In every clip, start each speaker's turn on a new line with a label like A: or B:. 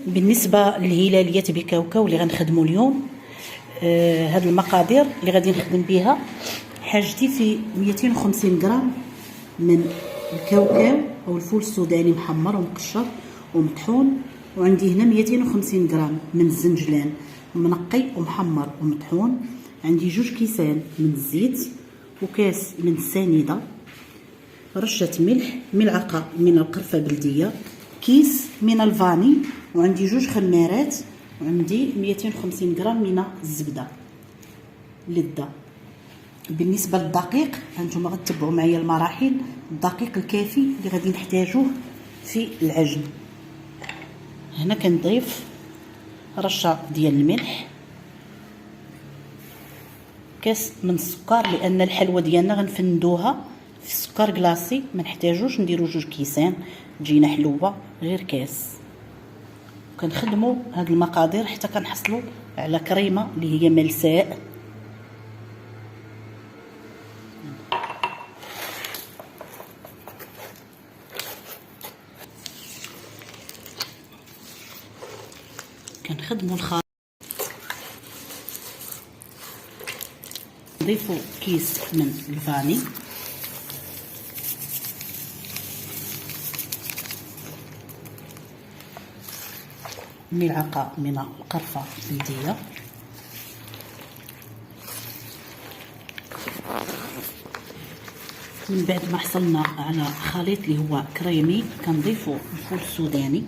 A: بالنسبه للهلاليات بكاوكاو اللي غنخدموا اليوم، هاد المقادير اللي غادي نخدم بها. حاجتي في 250 غرام من الكاوكاو او الفول السوداني محمر ومقشر ومطحون، وعندي هنا 250 غرام من الزنجلان منقي ومحمر ومطحون، عندي 2 كيسان من الزيت وكاس من السنيده، رشه ملح، ملعقه من القرفه بلديه، كيس من الفاني، وعندي 2 خمارات، وعندي 250 غرام من الزبده للدة. بالنسبه للدقيق هانتوما غتتبعوا معايا المراحل. الدقيق الكافي اللي غادي نحتاجوه في العجن. هنا كنضيف رشه ديال الملح، كاس من السكر، لان الحلوه ديالنا غنفندوها في السكر كلاصي، ما نحتاجوش نديرو 2 كيسان تجينا حلوه، غير كاس. كنخدموا هاد المقادير حتى كنحصلوا على كريمه اللي هي ملساء. كنخدموا الخليط، نضيفوا كيس من الفاني، ملعقه من القرفه البلديه، من بعد ما حصلنا على خليط اللي هو كريمي كنضيفوا الفول السوداني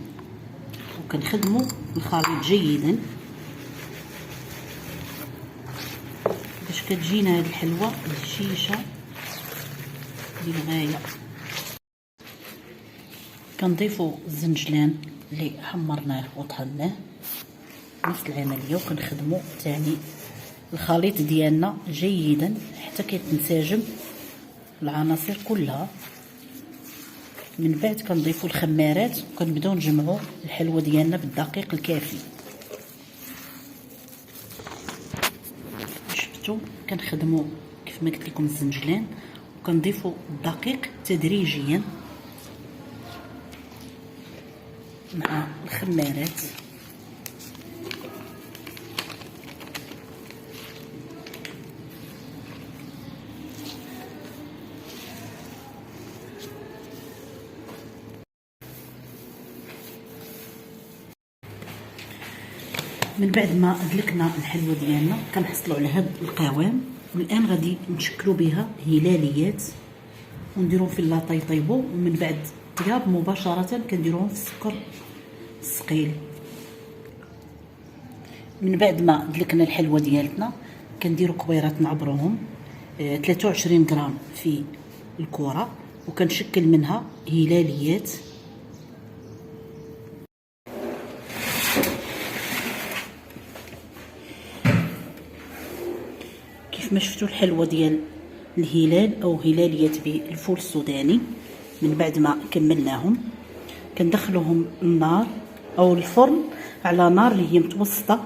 A: وكنخدموا الخليط جيدا باش كتجينا هذه الحلوه الهشيشه للغايه. كنضيفوا الزنجلان اللي حمرناه وطحناه، نفس العمليه، وكنخدموا ثاني الخليط ديالنا جيدا حتى كيتنسجم العناصر كلها. من بعد كنضيفوا الخمارات وكنبداو نجمعوا الحلوه ديالنا بالدقيق الكافي. شفتوا كنخدموا كيف ما قلت لكم الزنجلان، وكنضيفوا الدقيق تدريجيا مع الخمارات. من بعد ما دلكنا الحلوه ديالنا كنحصلوا على هذا القوام، والان غادي نشكلوا بها هلاليات ونديروهم في لاطاي يطيبوا، ومن بعد طياب مباشره كنديروهم في السكر الثقيل. من بعد ما دلكنا الحلوه ديالتنا كنديروا كويرات نعبروهم 23 غرام في الكره، وكنشكل منها هلاليات. كيف ما شفتوا الحلوه ديال الهلال او هلاليات بالفول السوداني، من بعد ما كملناهم كندخلوهم النار او الفرن على نار اللي هي متوسطه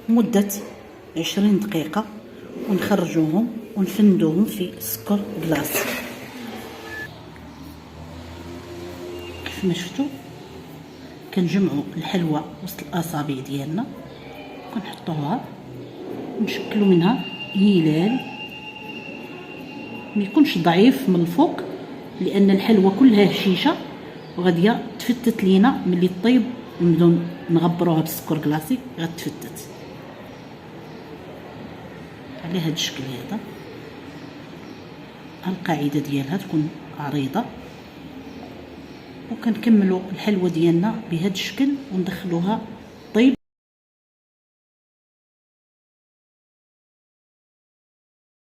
A: مده 20 دقيقه، ونخرجوهم ونفندوهم في سكر كلاصي. كيف ما شفتوا كنجمعوا الحلوه وسط الاصابع ديالنا وكنحطوها ونشكلوا منها هلال، ما يكونش ضعيف من الفوق لان الحلوه كلها هشيشه وغاديه تفتت لينا ملي طيب، نبداو نغبروها بالسكر كلاصي غتفتت على هذا الشكل. هذا القاعده ديالها تكون عريضه، وكنكملوا الحلوه ديالنا بهذا الشكل وندخلوها